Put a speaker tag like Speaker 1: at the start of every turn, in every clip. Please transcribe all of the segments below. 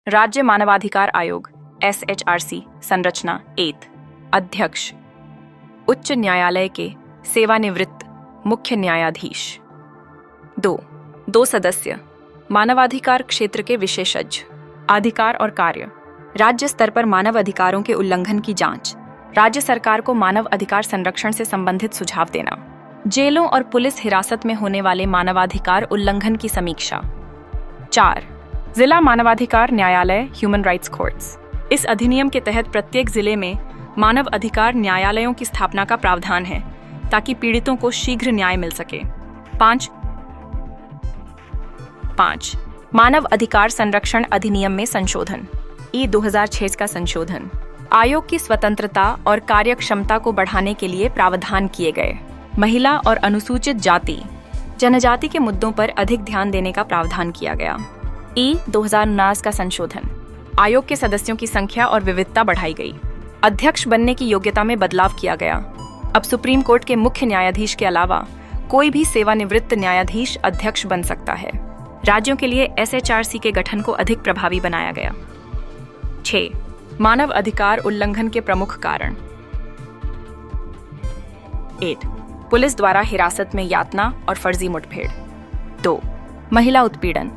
Speaker 1: राज्य मानवाधिकार आयोग SHRC संरचना 8 अध्यक्ष उच्च न्यायालय के सेवानिवृत्त मुख्य न्यायाधीश। 2 सदस्य मानवाधिकार क्षेत्र के विशेषज्ञ। अधिकार और कार्य। राज्य स्तर पर मानव अधिकारों के उल्लंघन की जांच, राज्य सरकार को मानव अधिकार संरक्षण से संबंधित सुझाव देना, जेलों और पुलिस हिरासत में होने वाले मानवाधिकार उल्लंघन की समीक्षा। 4 जिला मानवाधिकार न्यायालय ह्यूमन राइट्स कोर्ट्स। इस अधिनियम के तहत प्रत्येक जिले में मानव अधिकार न्यायालयों की स्थापना का प्रावधान है ताकि पीड़ितों को शीघ्र न्याय मिल सके। 5 मानव अधिकार संरक्षण अधिनियम में संशोधन। 2006 का संशोधन आयोग की स्वतंत्रता और कार्यक्षमता को बढ़ाने के लिए प्रावधान किए गए। महिला और अनुसूचित जाति जनजाति के मुद्दों पर अधिक ध्यान देने का प्रावधान किया गया। 2019 का संशोधन आयोग के सदस्यों की संख्या और विविधता बढ़ाई गई। अध्यक्ष बनने की योग्यता में बदलाव किया गया। अब सुप्रीम कोर्ट के मुख्य न्यायाधीश के अलावा कोई भी सेवानिवृत्त न्यायाधीश अध्यक्ष बन सकता है। राज्यों के लिए SHRC के गठन को अधिक प्रभावी बनाया गया। 6 मानव अधिकार उल्लंघन के प्रमुख कारण। 8 पुलिस द्वारा हिरासत में यातना और फर्जी मुठभेड़। 2 महिला उत्पीड़न,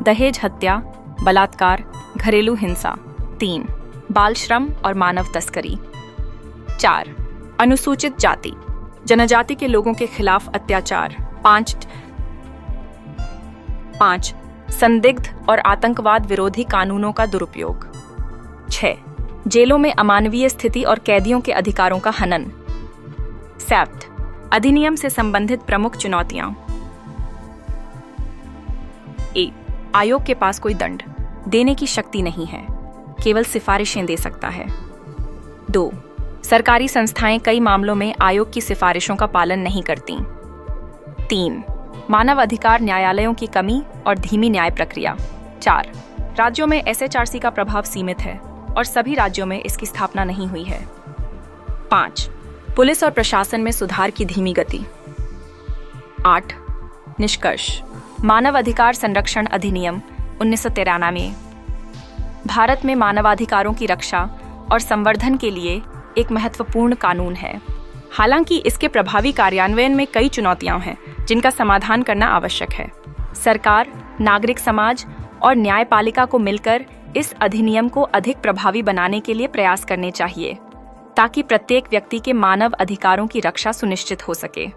Speaker 1: दहेज हत्या, बलात्कार, घरेलू हिंसा। 3 बाल श्रम और मानव तस्करी। 4 अनुसूचित जाति जनजाति के लोगों के खिलाफ अत्याचार। 5 संदिग्ध और आतंकवाद विरोधी कानूनों का दुरुपयोग। 6 जेलों में अमानवीय स्थिति और कैदियों के अधिकारों का हनन। 7 अधिनियम से संबंधित प्रमुख चुनौतियां। 1 आयोग के पास कोई दंड देने की शक्ति नहीं है, केवल सिफारिशें दे सकता है। 2 सरकारी संस्थाएं कई मामलों में आयोग की सिफारिशों का पालन नहीं करती। 3 मानव अधिकार न्यायालयों की कमी और धीमी न्याय प्रक्रिया। 4 राज्यों में SHRC का प्रभाव सीमित है और सभी राज्यों में इसकी स्थापना नहीं हुई है। 5 पुलिस और प्रशासन में सुधार की धीमी गति। 8 निष्कर्ष। मानव अधिकार संरक्षण अधिनियम 1993 भारत में मानवाधिकारों की रक्षा और संवर्धन के लिए एक महत्वपूर्ण कानून है। हालांकि इसके प्रभावी कार्यान्वयन में कई चुनौतियां हैं जिनका समाधान करना आवश्यक है। सरकार, नागरिक समाज और न्यायपालिका को मिलकर इस अधिनियम को अधिक प्रभावी बनाने के लिए प्रयास करने चाहिए ताकि प्रत्येक व्यक्ति के मानव अधिकारों की रक्षा सुनिश्चित हो सके।